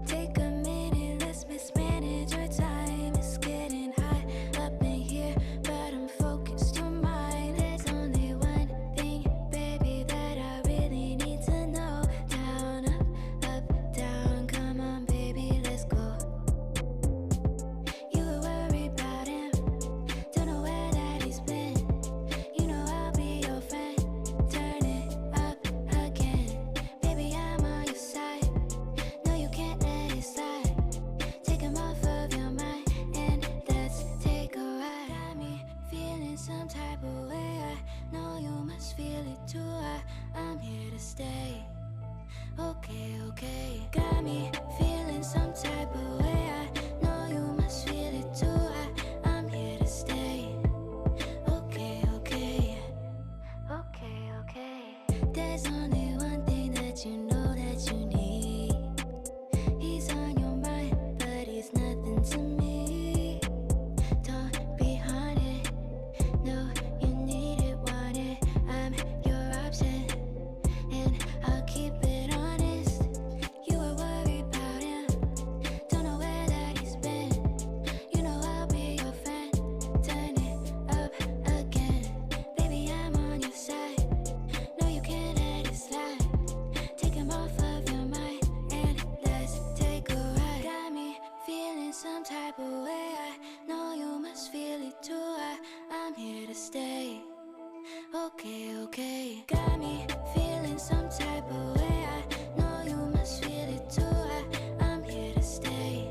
Take a minute, let's mismanage our time. It's getting hot up in here, but I'm focused on mine. There's only one thing, baby, that I really need to know. Down, up, down, come on, baby, let's go. You were worried about him, don't know where that he's been. You know I'll be your friend. Turn it up again, baby, I'm on your side. No, you can't let it slide. Take him off of your mind and let's take a ride. Got me feeling some type of way. I know you must feel it too. I'm here to stay. Okay, okay. Got me feeling some type of way. I know you must feel it too. I'm here to stay. Okay, okay. Okay, okay. There's only one thing that you know that you need. He's on your mind, but he's nothing to me. Don't be haunted. No, you need it, want it. I'm your option, and I'll keep it honest. You were worried about him, don't know where that he's been. You know I'll be your friend. Turn it up again, baby, I'm on your side. No, you can't let it slide. Take him off of your mind and let's take a ride. Got me feeling some type of way. I know you must feel it too. I'm here to stay. Okay, okay. Got me feeling some type of way. I know you must feel it too. I'm here to stay.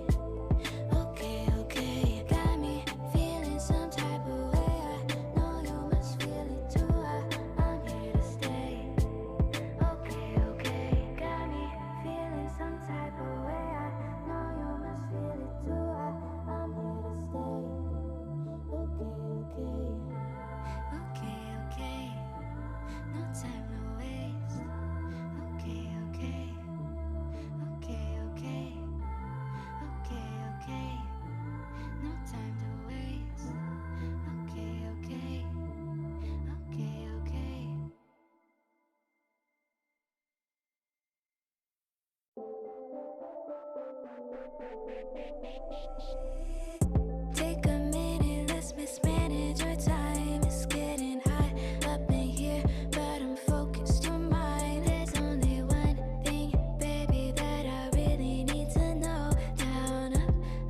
Okay, okay. Got me feeling some type of way. I know you must feel it too. I'm here to stay. Okay, okay. Got me feeling some type of way. I know you must feel it too. I'm here to stay. Okay, okay. Okay, okay. No time to waste. Okay, okay. Okay, okay. Okay, okay. No time to waste. Okay, okay. Okay, okay. Take a minute, let's mismanage our time. It's getting hot up in here, but I'm focused on mine. There's only one thing, baby, that I really need to know. Down,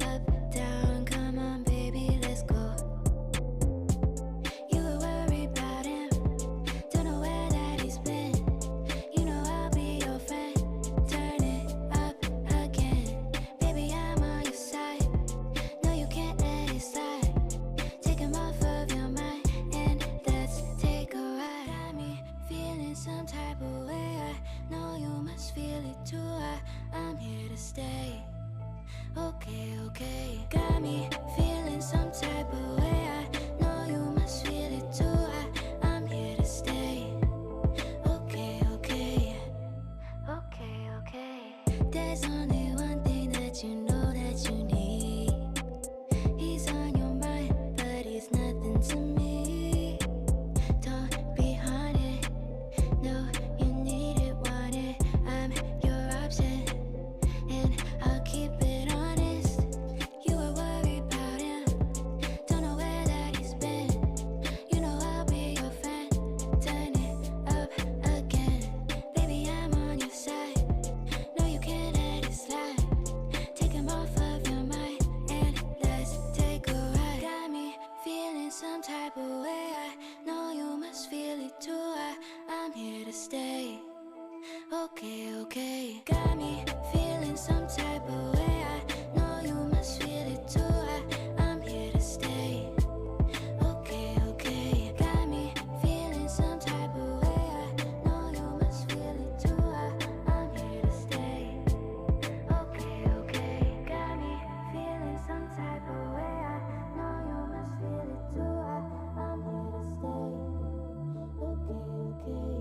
up, down, come on, baby, let's go. You were worried about him, don't know where that he's been. You know I'll be your friend. Turn it up again, baby, I'm on your side. No, you can't let it slide. Take him off of your mind and let's take a ride. Got me feeling some type of way. I know you must feel it too. I'm here to stay. Okay, okay. Got me feeling some type of way. I know you must feel it too. I'm here to stay. Okay, okay. Okay, okay. There's only one thing that you know that you need. He's on your mind, but he's nothing to me. Don't be haunted. No, you need it, want it. I'm your option, and I'll keep it honest. You were worried about him, don't know where that he's been. You know I'll be your friend. Turn it up again, baby, I'm on your side. No, you can't let it slide. Take him off of your mind and let's take a ride. Got me feeling some type of way. I know you must feel it too. I'm here to stay. Okay, okay. Got me feeling some type of way. I know you must feel it too. I'm here to stay. Okay, okay. Got me feeling some type of way. I know you must feel it too. I'm here to stay. Okay, okay. Got me feeling some type of way. I know you must feel it too. I'm here to stay. Okay, okay.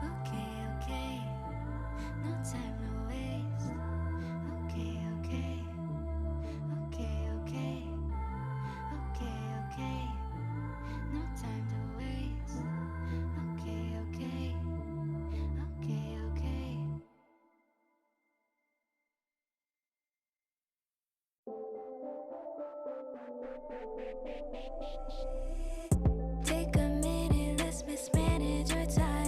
Okay. Take a minute, let's mismanage your time.